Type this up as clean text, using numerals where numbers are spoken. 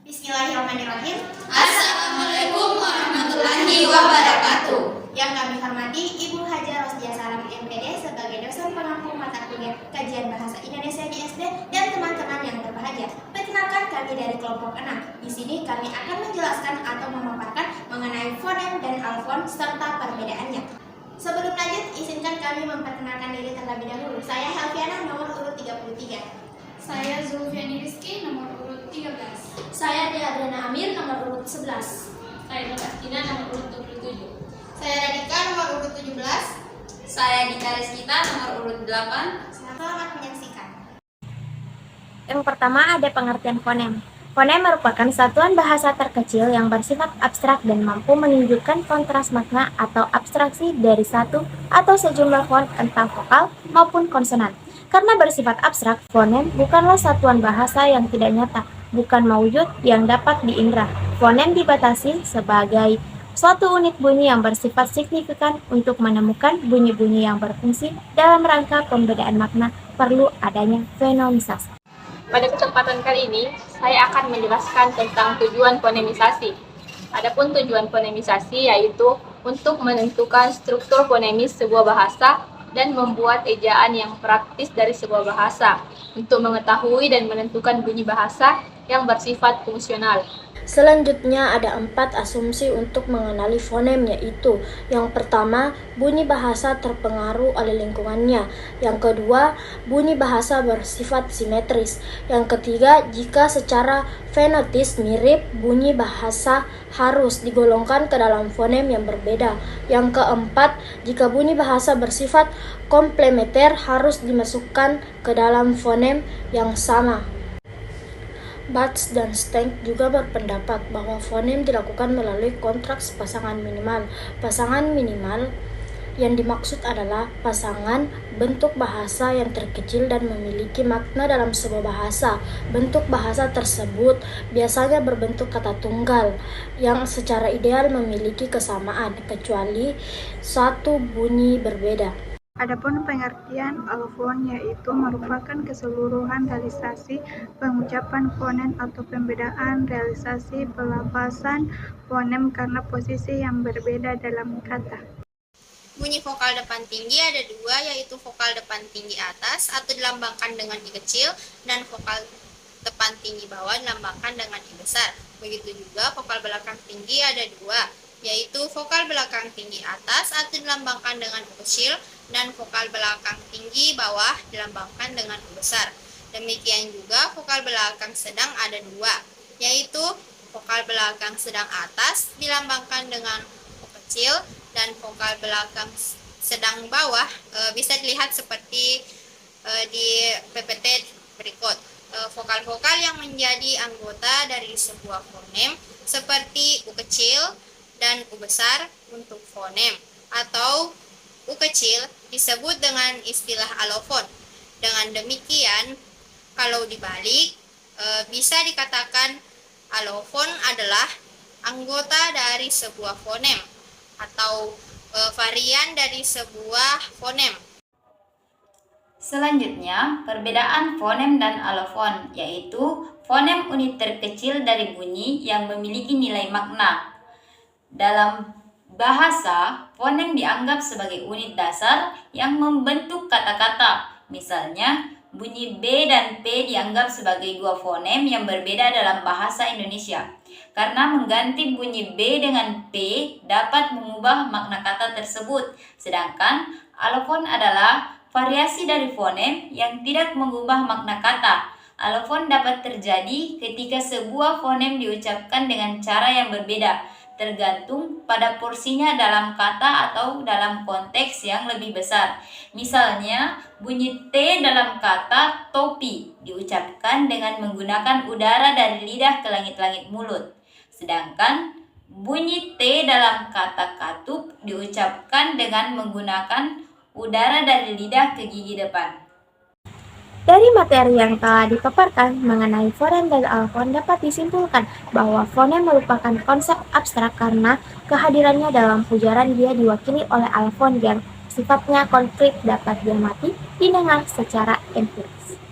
Bismillahirrahmanirrahim. Assalamualaikum warahmatullahi wabarakatuh. Yang kami hormati Ibu Haja Rosdia Salam MPD sebagai dosen pengampu mata kuliah Kajian Bahasa Indonesia di SD dan teman-teman yang berbahagia. Perkenalkan, kami dari kelompok 6. Di sini kami akan menjelaskan atau memaparkan mengenai fonem dan alfon serta perbedaannya. Sebelum lanjut, izinkan kami memperkenalkan diri terlebih dahulu. Saya Helviana, nomor urut 33. Saya Zulfiani Rizky, nomor urut 13. Saya Diadrena Amir, nomor urut 11. Saya Nurastina, nomor urut 27. Saya Radika, nomor urut 17. Saya Dita Rizkita, nomor urut 8. Selamat menyaksikan. Yang pertama ada pengertian fonem. Fonem merupakan satuan bahasa terkecil yang bersifat abstrak dan mampu menunjukkan kontras makna atau abstraksi dari satu atau sejumlah fon entah vokal maupun konsonan. Karena bersifat abstrak, fonem bukanlah satuan bahasa yang tidak nyata, bukan maujud yang dapat diindra. Fonem dibatasi sebagai suatu unit bunyi yang bersifat signifikan. Untuk menemukan bunyi-bunyi yang berfungsi dalam rangka pembedaan makna, perlu adanya fenomisasi. Pada kesempatan kali ini, saya akan menjelaskan tentang tujuan fonemisasi. Adapun tujuan fonemisasi yaitu untuk menentukan struktur fonemis sebuah bahasa dan membuat ejaan yang praktis dari sebuah bahasa, untuk mengetahui dan menentukan bunyi bahasa yang bersifat fungsional. Selanjutnya ada 4 asumsi untuk mengenali fonem, yaitu yang pertama, bunyi bahasa terpengaruh oleh lingkungannya. Yang kedua, bunyi bahasa bersifat simetris. Yang ketiga, jika secara fenotis mirip, bunyi bahasa harus digolongkan ke dalam fonem yang berbeda. Yang keempat, jika bunyi bahasa bersifat komplementer harus dimasukkan ke dalam fonem yang sama. Batts dan Stank juga berpendapat bahwa fonem dilakukan melalui kontraks pasangan minimal. Pasangan minimal yang dimaksud adalah pasangan bentuk bahasa yang terkecil dan memiliki makna dalam sebuah bahasa. Bentuk bahasa tersebut biasanya berbentuk kata tunggal yang secara ideal memiliki kesamaan, kecuali satu bunyi berbeda. Adapun pengertian alfon yaitu merupakan keseluruhan realisasi pengucapan fonem atau pembedaan realisasi pelafasan fonem karena posisi yang berbeda dalam kata. Bunyi vokal depan tinggi ada 2, yaitu vokal depan tinggi atas atau dilambangkan dengan I kecil, dan vokal depan tinggi bawah dilambangkan dengan I besar. Begitu juga vokal belakang tinggi ada 2, yaitu vokal belakang tinggi atas atau dilambangkan dengan U kecil, dan vokal belakang tinggi bawah dilambangkan dengan U besar. Demikian juga vokal belakang sedang ada 2, yaitu vokal belakang sedang atas dilambangkan dengan U kecil, dan vokal belakang sedang bawah bisa dilihat seperti di PPT berikut. Vokal-vokal yang menjadi anggota dari sebuah fonem seperti U kecil dan U besar untuk fonem, atau U kecil disebut dengan istilah alofon. Dengan demikian, kalau dibalik, bisa dikatakan alofon adalah anggota dari sebuah fonem atau varian dari sebuah fonem. Selanjutnya, perbedaan fonem dan alofon, yaitu fonem unit terkecil dari bunyi yang memiliki nilai makna. Dalam bahasa, fonem dianggap sebagai unit dasar yang membentuk kata-kata. Misalnya, bunyi B dan P dianggap sebagai 2 fonem yang berbeda dalam bahasa Indonesia. Karena mengganti bunyi B dengan P dapat mengubah makna kata tersebut. Sedangkan alofon adalah variasi dari fonem yang tidak mengubah makna kata. Alofon dapat terjadi ketika sebuah fonem diucapkan dengan cara yang berbeda, tergantung pada porsinya dalam kata atau dalam konteks yang lebih besar. Misalnya, bunyi T dalam kata topi diucapkan dengan menggunakan udara dari lidah ke langit-langit mulut. Sedangkan bunyi T dalam kata katup diucapkan dengan menggunakan udara dari lidah ke gigi depan. Dari materi yang telah dipaparkan mengenai fonem dan alfon, dapat disimpulkan bahwa fonem merupakan konsep abstrak karena kehadirannya dalam ujaran dia diwakili oleh alfon yang sifatnya konkret dapat diamati, didengar secara empiris.